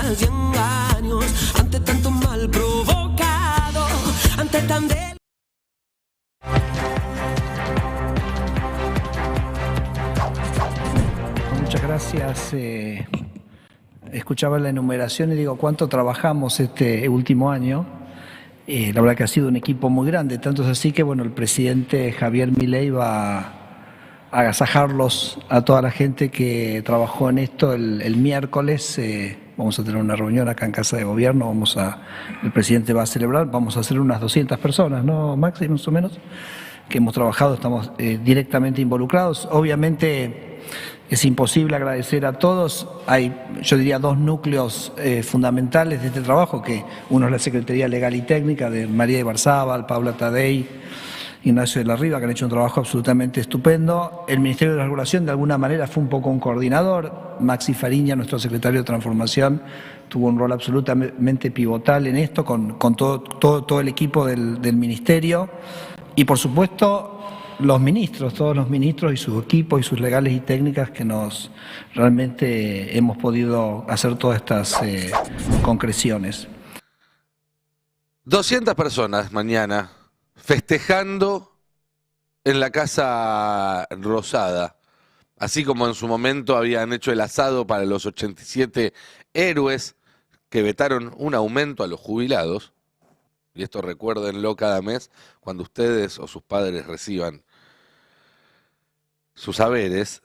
mentiras y engaños, ante tanto mal provocado, ante tan Muchas gracias. Escuchaba la enumeración y digo, ¿cuánto trabajamos este último año? La verdad que ha sido un equipo muy grande, tanto es así que bueno, el presidente Javier Milei va a agasajarlos a toda la gente que trabajó en esto el miércoles. Vamos a tener una reunión acá en Casa de Gobierno, el presidente va a celebrar, vamos a hacer unas 200 personas, ¿no, Maxi, más o menos? Que hemos trabajado, estamos directamente involucrados. Obviamente es imposible agradecer a todos. Hay, yo diría, dos núcleos fundamentales de este trabajo, que uno es la Secretaría Legal y Técnica de María Ibarzábal, Paula Tadei, Ignacio de la Riva, que han hecho un trabajo absolutamente estupendo. El Ministerio de la Regulación, de alguna manera, fue un poco un coordinador. Maxi Fariña, nuestro secretario de Transformación, tuvo un rol absolutamente pivotal en esto, con todo el equipo del Ministerio. Y, por supuesto, los ministros, todos los ministros y sus equipos y sus legales y técnicas que nos realmente hemos podido hacer todas estas concreciones. 200 personas mañana festejando en la Casa Rosada, así como en su momento habían hecho el asado para los 87 héroes que vetaron un aumento a los jubilados. Y esto recuérdenlo cada mes cuando ustedes o sus padres reciban sus haberes.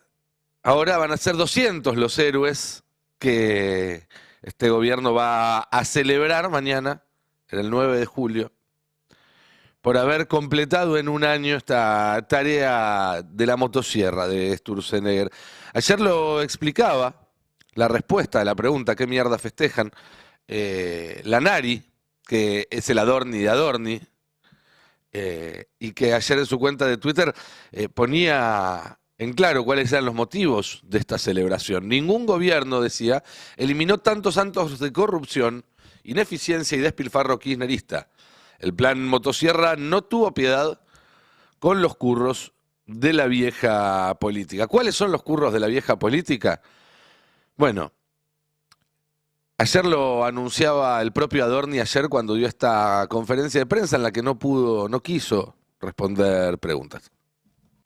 Ahora van a ser 200 los héroes que este gobierno va a celebrar mañana, el 9 de julio, por haber completado en un año esta tarea de la motosierra de Sturzenegger. Ayer lo explicaba, la respuesta a la pregunta ¿qué mierda festejan? La Nari, que es el Adorni de Adorni, y que ayer en su cuenta de Twitter ponía en claro cuáles eran los motivos de esta celebración. Ningún gobierno, decía, eliminó tantos actos de corrupción, ineficiencia y despilfarro kirchnerista. El plan motosierra no tuvo piedad con los curros de la vieja política. ¿Cuáles son los curros de la vieja política? Bueno, ayer lo anunciaba el propio Adorni ayer cuando dio esta conferencia de prensa en la que no quiso responder preguntas.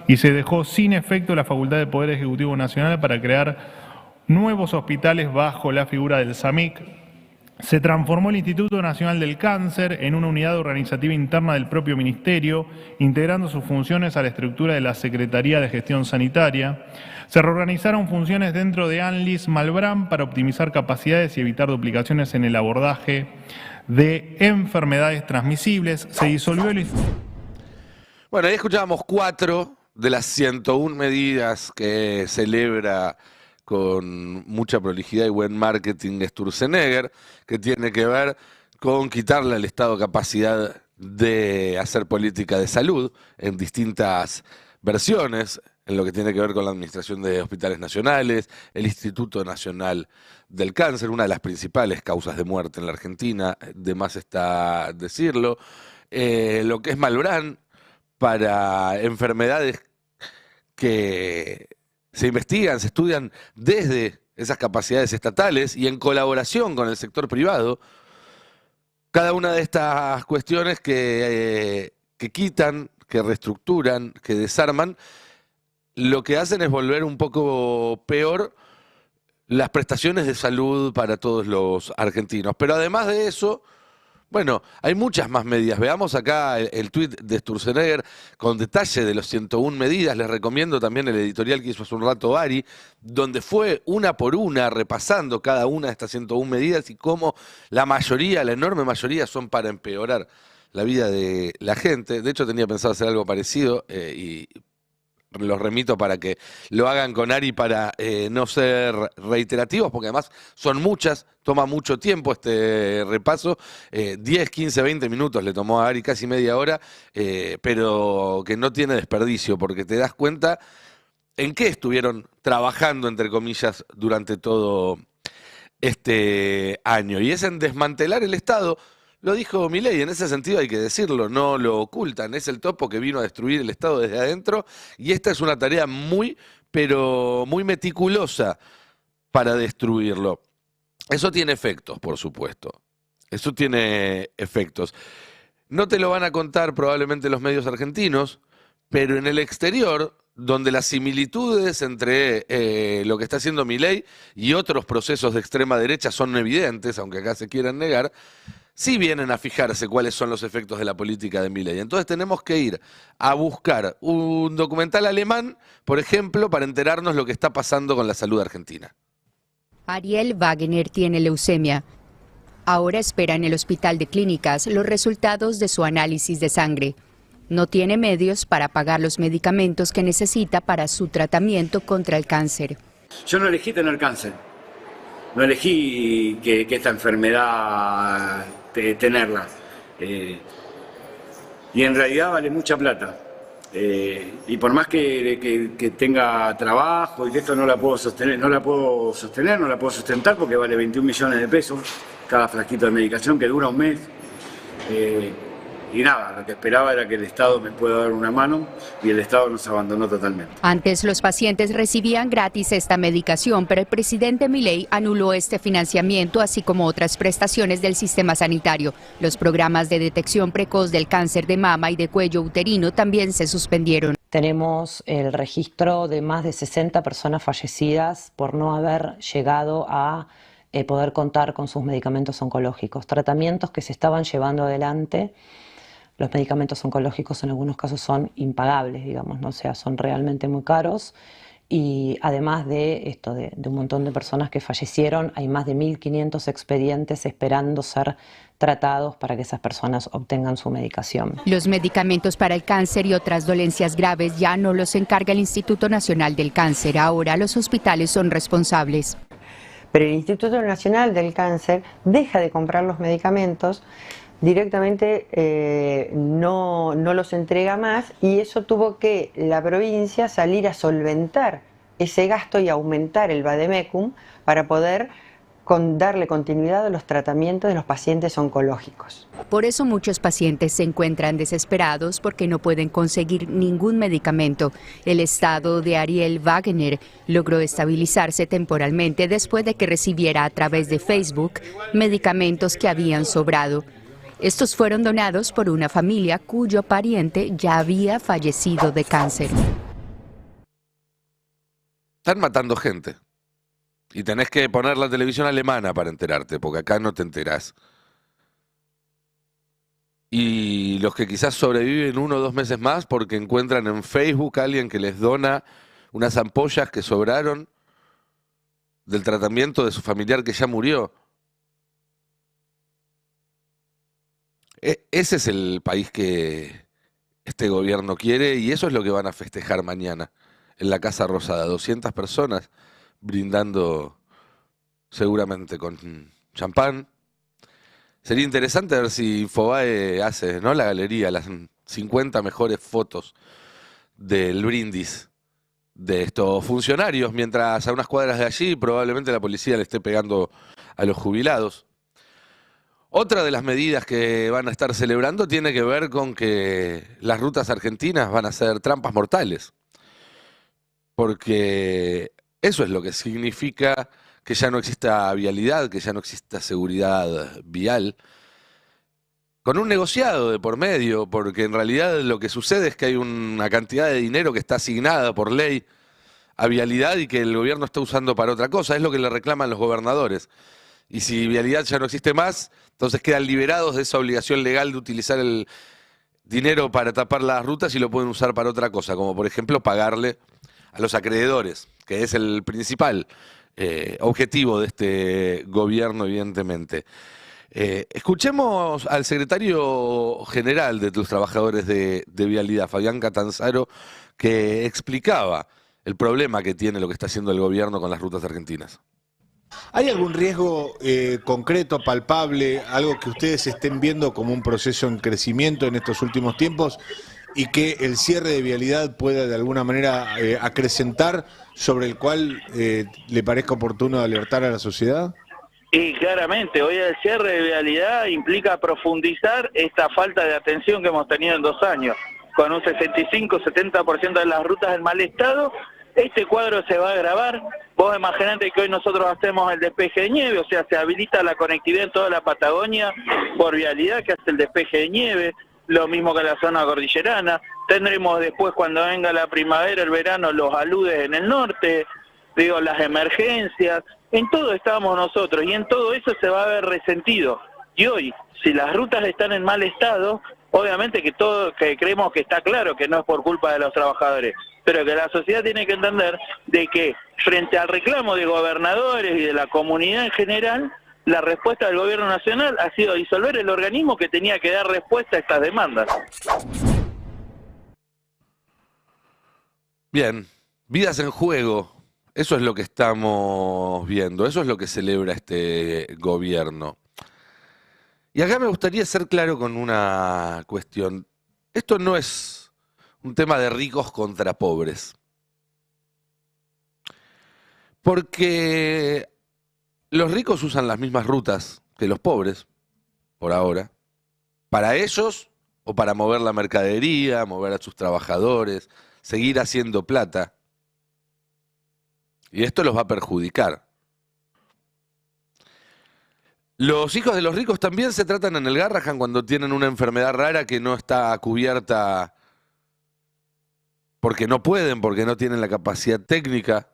Y se dejó sin efecto la facultad del Poder Ejecutivo Nacional para crear nuevos hospitales bajo la figura del SAMIC. Se transformó el Instituto Nacional del Cáncer en una unidad organizativa interna del propio Ministerio, integrando sus funciones a la estructura de la Secretaría de Gestión Sanitaria. Se reorganizaron funciones dentro de ANLIS Malbrán para optimizar capacidades y evitar duplicaciones en el abordaje de enfermedades transmisibles. Se disolvió el... Bueno, ahí escuchábamos 4 de las 101 medidas que celebra con mucha prolijidad y buen marketing Sturzenegger, que tiene que ver con quitarle al Estado capacidad de hacer política de salud en distintas versiones, en lo que tiene que ver con la administración de hospitales nacionales, el Instituto Nacional del Cáncer, una de las principales causas de muerte en la Argentina, de más está decirlo, lo que es Malbrán para enfermedades que se investigan, se estudian desde esas capacidades estatales y en colaboración con el sector privado. Cada una de estas cuestiones que quitan, que reestructuran, que desarman, lo que hacen es volver un poco peor las prestaciones de salud para todos los argentinos. Pero además de eso, bueno, hay muchas más medidas. Veamos acá el tuit de Sturzenegger con detalle de los 101 medidas. Les recomiendo también el editorial que hizo hace un rato Ari, donde fue una por una repasando cada una de estas 101 medidas y cómo la mayoría, la enorme mayoría, son para empeorar la vida de la gente. De hecho, tenía pensado hacer algo parecido y los remito para que lo hagan con Ari para no ser reiterativos, porque además son muchas, toma mucho tiempo este repaso, 10, 15, 20 minutos le tomó a Ari, casi media hora, pero que no tiene desperdicio, porque te das cuenta en qué estuvieron trabajando, entre comillas, durante todo este año, y es en desmantelar el Estado. Lo dijo Milei, en ese sentido hay que decirlo, no lo ocultan, es el topo que vino a destruir el Estado desde adentro y esta es una tarea muy, pero muy meticulosa para destruirlo. Eso tiene efectos, por supuesto. Eso tiene efectos. No te lo van a contar probablemente los medios argentinos, pero en el exterior, donde las similitudes entre lo que está haciendo Milei y otros procesos de extrema derecha son evidentes, aunque acá se quieran negar, sí vienen a fijarse cuáles son los efectos de la política de Milei. Entonces tenemos que ir a buscar un documental alemán, por ejemplo, para enterarnos lo que está pasando con la salud argentina. Ariel Wagner tiene leucemia. Ahora espera en el Hospital de Clínicas los resultados de su análisis de sangre. No tiene medios para pagar los medicamentos que necesita para su tratamiento contra el cáncer. Yo no elegí tener cáncer. No elegí que esta enfermedad tenerla. Y en realidad vale mucha plata. Y por más que tenga trabajo y que esto no la puedo sustentar porque vale 21 millones de pesos cada frasquito de medicación que dura un mes. Y nada, lo que esperaba era que el Estado me pueda dar una mano y el Estado nos abandonó totalmente. Antes los pacientes recibían gratis esta medicación, pero el presidente Milei anuló este financiamiento, así como otras prestaciones del sistema sanitario. Los programas de detección precoz del cáncer de mama y de cuello uterino también se suspendieron. Tenemos el registro de más de 60 personas fallecidas por no haber llegado a poder contar con sus medicamentos oncológicos, tratamientos que se estaban llevando adelante. Los medicamentos oncológicos en algunos casos son impagables, digamos, ¿no? O sea, son realmente muy caros y además de un montón de personas que fallecieron, hay más de 1.500 expedientes esperando ser tratados para que esas personas obtengan su medicación. Los medicamentos para el cáncer y otras dolencias graves ya no los encarga el Instituto Nacional del Cáncer, ahora los hospitales son responsables. Pero el Instituto Nacional del Cáncer deja de comprar los medicamentos, directamente no los entrega más y eso tuvo que la provincia salir a solventar ese gasto y aumentar el vademecum para poder darle continuidad a los tratamientos de los pacientes oncológicos. Por eso muchos pacientes se encuentran desesperados porque no pueden conseguir ningún medicamento. El estado de Ariel Wagner logró estabilizarse temporalmente después de que recibiera a través de Facebook medicamentos que habían sobrado. Estos fueron donados por una familia cuyo pariente ya había fallecido de cáncer. Están matando gente. Y tenés que poner la televisión alemana para enterarte, porque acá no te enterás. Y los que quizás sobreviven 1 o 2 meses más porque encuentran en Facebook a alguien que les dona unas ampollas que sobraron del tratamiento de su familiar que ya murió. Ese es el país que este gobierno quiere y eso es lo que van a festejar mañana en la Casa Rosada. 200 personas brindando seguramente con champán. Sería interesante ver si Infobae hace, ¿no?, la galería, las 50 mejores fotos del brindis de estos funcionarios, mientras a unas cuadras de allí probablemente la policía le esté pegando a los jubilados. Otra de las medidas que van a estar celebrando tiene que ver con que las rutas argentinas van a ser trampas mortales. Porque eso es lo que significa que ya no exista vialidad, que ya no exista seguridad vial. Con un negociado de por medio, porque en realidad lo que sucede es que hay una cantidad de dinero que está asignada por ley a vialidad y que el gobierno está usando para otra cosa. Es lo que le reclaman los gobernadores. Y si vialidad ya no existe más, entonces quedan liberados de esa obligación legal de utilizar el dinero para tapar las rutas y lo pueden usar para otra cosa, como por ejemplo pagarle a los acreedores, que es el principal objetivo de este gobierno, evidentemente. Escuchemos al secretario general de los trabajadores de Vialidad, Fabián Catanzaro, que explicaba el problema que tiene lo que está haciendo el gobierno con las rutas argentinas. ¿Hay algún riesgo concreto, palpable, algo que ustedes estén viendo como un proceso en crecimiento en estos últimos tiempos y que el cierre de vialidad pueda de alguna manera acrecentar, sobre el cual le parezca oportuno alertar a la sociedad? Y claramente, hoy el cierre de vialidad implica profundizar esta falta de atención que hemos tenido en 2 años. Con un 65-70% de las rutas en mal estado, este cuadro se va a agravar Vos imaginate que hoy nosotros hacemos el despeje de nieve, o sea, se habilita la conectividad en toda la Patagonia por vialidad que hace el despeje de nieve, lo mismo que la zona cordillerana. Tendremos después, cuando venga la primavera, el verano, los aludes en el norte, digo, las emergencias. En todo estamos nosotros y en todo eso se va a ver resentido. Y hoy, si las rutas están en mal estado, obviamente que creemos que está claro que no es por culpa de los trabajadores, pero que la sociedad tiene que entender de que frente al reclamo de gobernadores y de la comunidad en general, la respuesta del gobierno nacional ha sido disolver el organismo que tenía que dar respuesta a estas demandas. Bien, vidas en juego. Eso es lo que estamos viendo, eso es lo que celebra este gobierno. Y acá me gustaría ser claro con una cuestión. Esto no es un tema de ricos contra pobres. Porque los ricos usan las mismas rutas que los pobres, por ahora, para ellos o para mover la mercadería, mover a sus trabajadores, seguir haciendo plata. Y esto los va a perjudicar. Los hijos de los ricos también se tratan en el Garrahan cuando tienen una enfermedad rara que no está cubierta porque no pueden, porque no tienen la capacidad técnica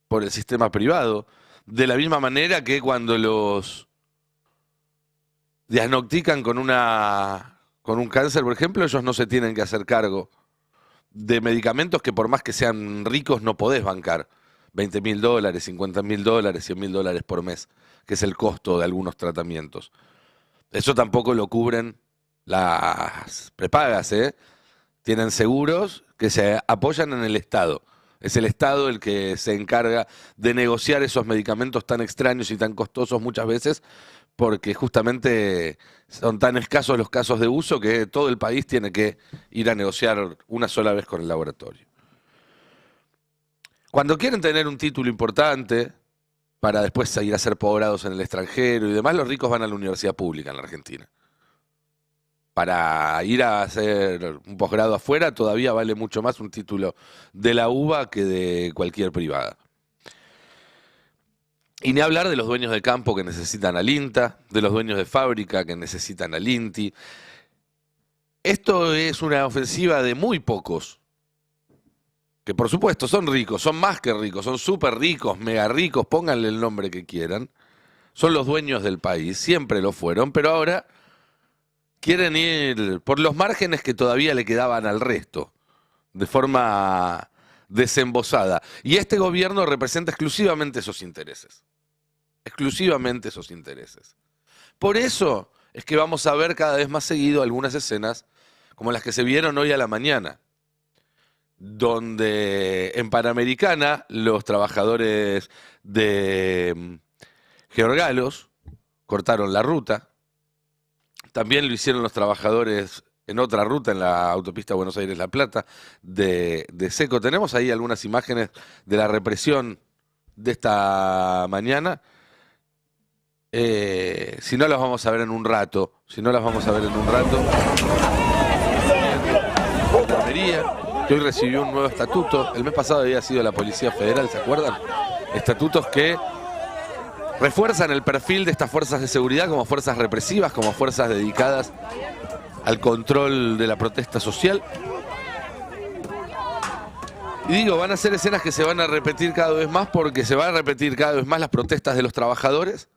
por el sistema privado. De la misma manera que cuando los diagnostican con un cáncer, por ejemplo, ellos no se tienen que hacer cargo de medicamentos que por más que sean ricos no podés bancar. $20.000, $50.000, $100.000 por mes, que es el costo de algunos tratamientos. Eso tampoco lo cubren las prepagas, ¿eh? Tienen seguros que se apoyan en el Estado. Es el Estado el que se encarga de negociar esos medicamentos tan extraños y tan costosos muchas veces, porque justamente son tan escasos los casos de uso que todo el país tiene que ir a negociar una sola vez con el laboratorio. Cuando quieren tener un título importante para después ir a ser posgrados en el extranjero y demás, los ricos van a la universidad pública en la Argentina. Para ir a hacer un posgrado afuera todavía vale mucho más un título de la UBA que de cualquier privada. Y ni hablar de los dueños de campo que necesitan al INTA, de los dueños de fábrica que necesitan al INTI. Esto es una ofensiva de muy pocos, que por supuesto son ricos, son más que ricos, son súper ricos, mega ricos, pónganle el nombre que quieran. Son los dueños del país, siempre lo fueron, pero ahora quieren ir por los márgenes que todavía le quedaban al resto, de forma desembosada. Y este gobierno representa exclusivamente esos intereses. Exclusivamente esos intereses. Por eso es que vamos a ver cada vez más seguido algunas escenas como las que se vieron hoy a la mañana, donde en Panamericana los trabajadores de Georgalos cortaron la ruta. También lo hicieron los trabajadores en otra ruta, en la autopista Buenos Aires-La Plata, de Seco. Tenemos ahí algunas imágenes de la represión de esta mañana. Si no las vamos a ver en un rato, que hoy recibió un nuevo estatuto. El mes pasado había sido la Policía Federal, ¿se acuerdan? Estatutos que refuerzan el perfil de estas fuerzas de seguridad como fuerzas represivas, como fuerzas dedicadas al control de la protesta social. Y digo, van a ser escenas que se van a repetir cada vez más porque se van a repetir cada vez más las protestas de los trabajadores,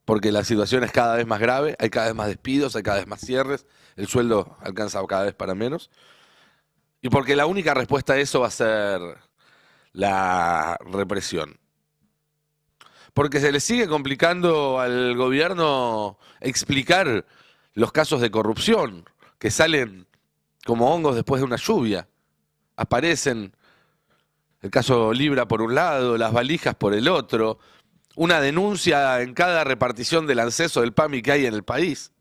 porque la situación es cada vez más grave, hay cada vez más despidos, hay cada vez más cierres, el sueldo alcanza cada vez para menos. Y porque la única respuesta a eso va a ser la represión. Porque se le sigue complicando al gobierno explicar los casos de corrupción que salen como hongos después de una lluvia. Aparecen el caso Libra por un lado, las valijas por el otro, una denuncia en cada repartición del ANSES o del PAMI que hay en el país,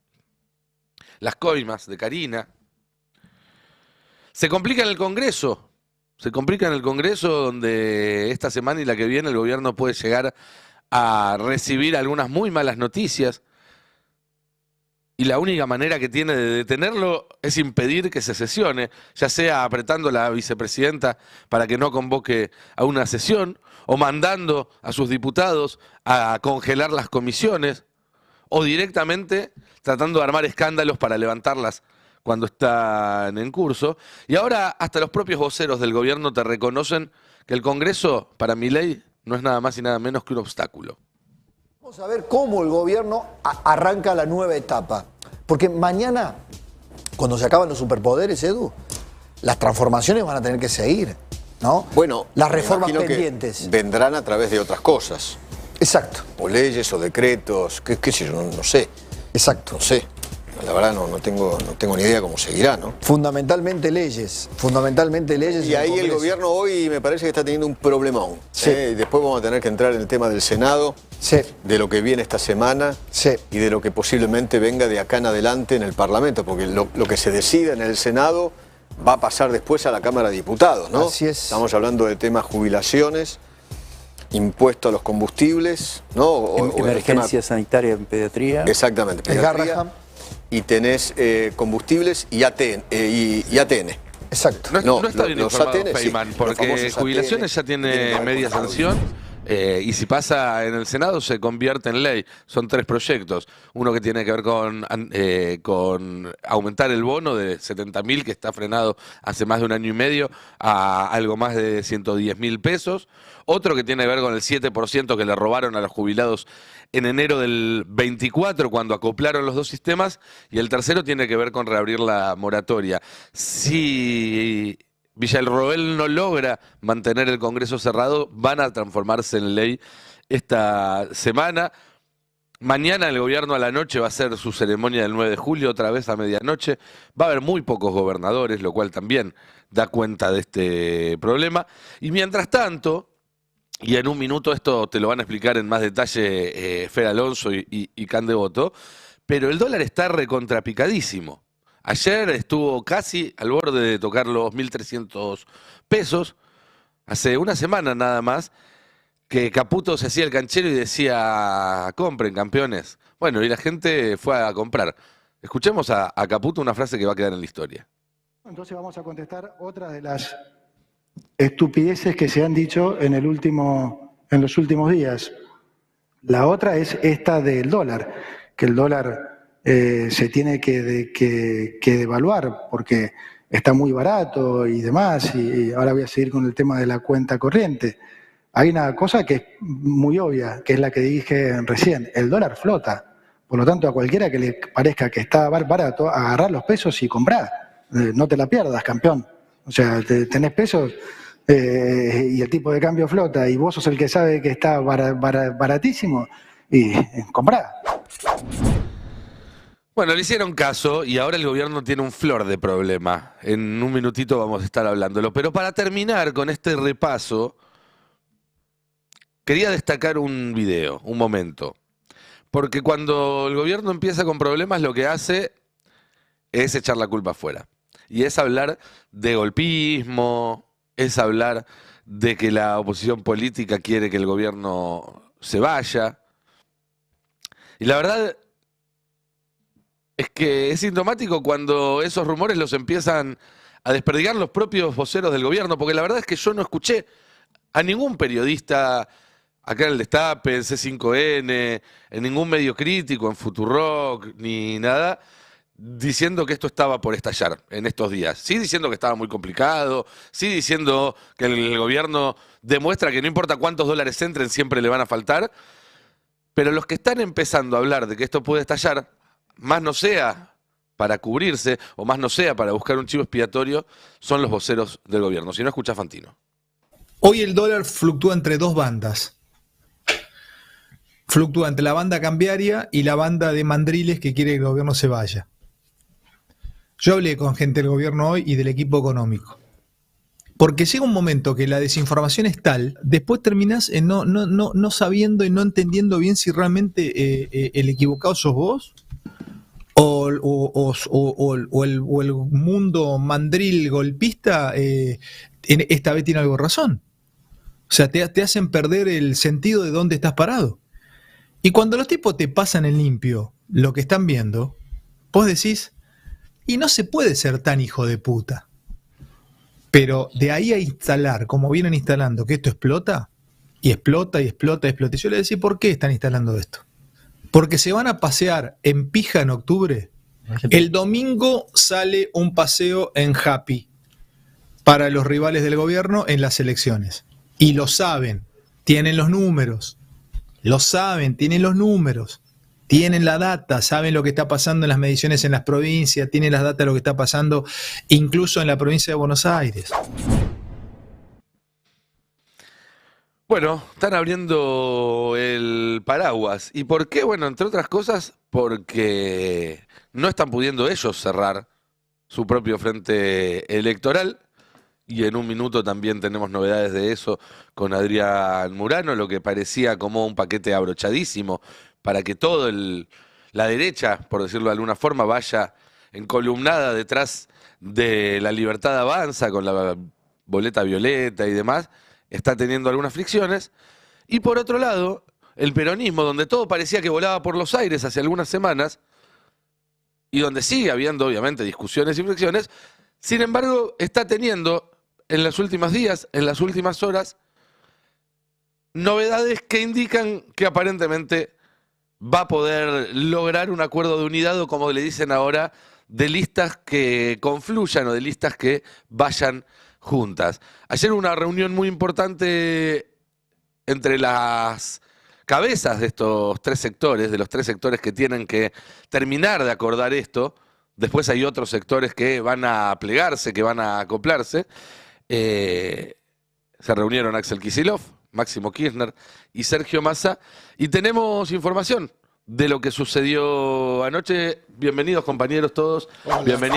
las coimas de Karina. Se complica en el Congreso, donde esta semana y la que viene el gobierno puede llegar a recibir algunas muy malas noticias. y la única manera que tiene de detenerlo es impedir que se sesione, ya sea apretando a la vicepresidenta para que no convoque a una sesión, o mandando a sus diputados a congelar las comisiones, o directamente tratando de armar escándalos para levantarlas cuando están en curso. Y ahora hasta los propios voceros del gobierno te reconocen que el Congreso, para Milei, no es nada más y nada menos que un obstáculo. Vamos a ver cómo el gobierno arranca la nueva etapa. Porque mañana, cuando se acaban los superpoderes, Edu, las transformaciones van a tener que seguir, ¿no? Bueno, las reformas imagino pendientes. que vendrán a través de otras cosas. Exacto. O leyes o decretos, qué sé yo, no sé. Exacto. No sé. La verdad no tengo ni idea cómo seguirá, ¿no? Fundamentalmente leyes. Y ahí el gobierno hoy me parece que está teniendo un problemón. Sí. Después vamos a tener que entrar en el tema del Senado, sí, de lo que viene esta semana, sí, y de lo que posiblemente venga de acá en adelante en el Parlamento, porque lo que se decida en el Senado va a pasar después a la Cámara de Diputados, ¿no? Así es. Estamos hablando de temas jubilaciones, impuesto a los combustibles, ¿no? O emergencia sanitaria en pediatría. Exactamente, pediatría. Y tenés combustibles y ATN. Exacto. No está bien los informado ATN, Feynman, sí, porque los famosos jubilaciones ya tiene media sanción. Y si pasa en el Senado se convierte en ley. Son 3 proyectos. Uno que tiene que ver con aumentar el bono de 70.000 que está frenado hace más de 1 año y medio a algo más de 110.000 pesos. Otro que tiene que ver con el 7% que le robaron a los jubilados en enero del 24 cuando acoplaron los 2 sistemas. Y el tercero tiene que ver con reabrir la moratoria. Si Villarroel no logra mantener el Congreso cerrado, van a transformarse en ley esta semana. Mañana el gobierno a la noche va a hacer su ceremonia del 9 de julio, otra vez a medianoche. Va a haber muy pocos gobernadores, lo cual también da cuenta de este problema. Y mientras tanto, y en un minuto esto te lo van a explicar en más detalle Fer Alonso y Can Devoto, pero el dólar está recontrapicadísimo. Ayer estuvo casi al borde de tocar los 1.300 pesos. Hace una semana nada más que Caputo se hacía el canchero y decía, compren campeones. Bueno, y la gente fue a comprar. Escuchemos a Caputo una frase que va a quedar en la historia. Entonces vamos a contestar otra de las estupideces que se han dicho en los últimos días. La otra es esta del dólar, que el dólar se tiene que devaluar porque está muy barato y demás, y ahora voy a seguir con el tema de la cuenta corriente. Hay una cosa que es muy obvia, que es la que dije recién, el dólar flota, por lo tanto a cualquiera que le parezca que está barato, agarrar los pesos y comprar, no te la pierdas, campeón. O sea, tenés pesos y el tipo de cambio flota y vos sos el que sabe que está baratísimo y comprá. Bueno, le hicieron caso y ahora el gobierno tiene un flor de problema. En un minutito vamos a estar hablándolo. Pero para terminar con este repaso, quería destacar un video, un momento. Porque cuando el gobierno empieza con problemas, lo que hace es echar la culpa afuera. Y es hablar de golpismo, es hablar de que la oposición política quiere que el gobierno se vaya. Y la verdad es que es sintomático cuando esos rumores los empiezan a desperdigar los propios voceros del gobierno, porque la verdad es que yo no escuché a ningún periodista acá en el Destape, en C5N, en ningún medio crítico, en Futurock, ni nada, diciendo que esto estaba por estallar en estos días. Sí diciendo que estaba muy complicado, sí diciendo que el gobierno demuestra que no importa cuántos dólares entren, siempre le van a faltar, pero los que están empezando a hablar de que esto puede estallar, más no sea para cubrirse o más no sea para buscar un chivo expiatorio, son los voceros del gobierno. Si no, escucha Fantino. Hoy el dólar fluctúa entre 2 bandas. Fluctúa entre la banda cambiaria y la banda de mandriles que quiere que el gobierno se vaya. Yo hablé con gente del gobierno hoy y del equipo económico. Porque llega un momento que la desinformación es tal, después terminás no sabiendo y no entendiendo bien si realmente el equivocado sos vos o el mundo mandril golpista esta vez tiene algo de razón. O sea, te hacen perder el sentido de dónde estás parado. Y cuando los tipos te pasan en limpio lo que están viendo, vos decís, y no se puede ser tan hijo de puta. Pero de ahí a instalar, como vienen instalando, que esto explota, y explota, y explota, y explota. Y yo le decía, ¿por qué están instalando esto? Porque se van a pasear en pija en octubre. El domingo sale un paseo en Happy para los rivales del gobierno en las elecciones. Y lo saben, tienen los números. Lo saben, tienen los números. Tienen la data, saben lo que está pasando en las mediciones en las provincias, tienen las data de lo que está pasando incluso en la provincia de Buenos Aires. Bueno, están abriendo el paraguas. ¿Y por qué? Bueno, entre otras cosas, porque no están pudiendo ellos cerrar su propio frente electoral. Y en un minuto también tenemos novedades de eso con Adrián Murano, lo que parecía como un paquete abrochadísimo para que toda la derecha, por decirlo de alguna forma, vaya encolumnada detrás de La Libertad Avanza con la boleta violeta y demás, está teniendo algunas fricciones. Y por otro lado, el peronismo, donde todo parecía que volaba por los aires hace algunas semanas, y donde sigue habiendo obviamente discusiones y fricciones, sin embargo está teniendo en los últimos días, en las últimas horas, novedades que indican que aparentemente va a poder lograr un acuerdo de unidad, o como le dicen ahora, de listas que confluyan o de listas que vayan juntas. Ayer hubo una reunión muy importante entre las cabezas de estos tres sectores, de los tres sectores que tienen que terminar de acordar esto. Después hay otros sectores que van a plegarse, que van a acoplarse. Se reunieron Axel Kicillof, Máximo Kirchner y Sergio Massa, y tenemos información de lo que sucedió anoche. Bienvenidos, compañeros, todos. Bienvenidos.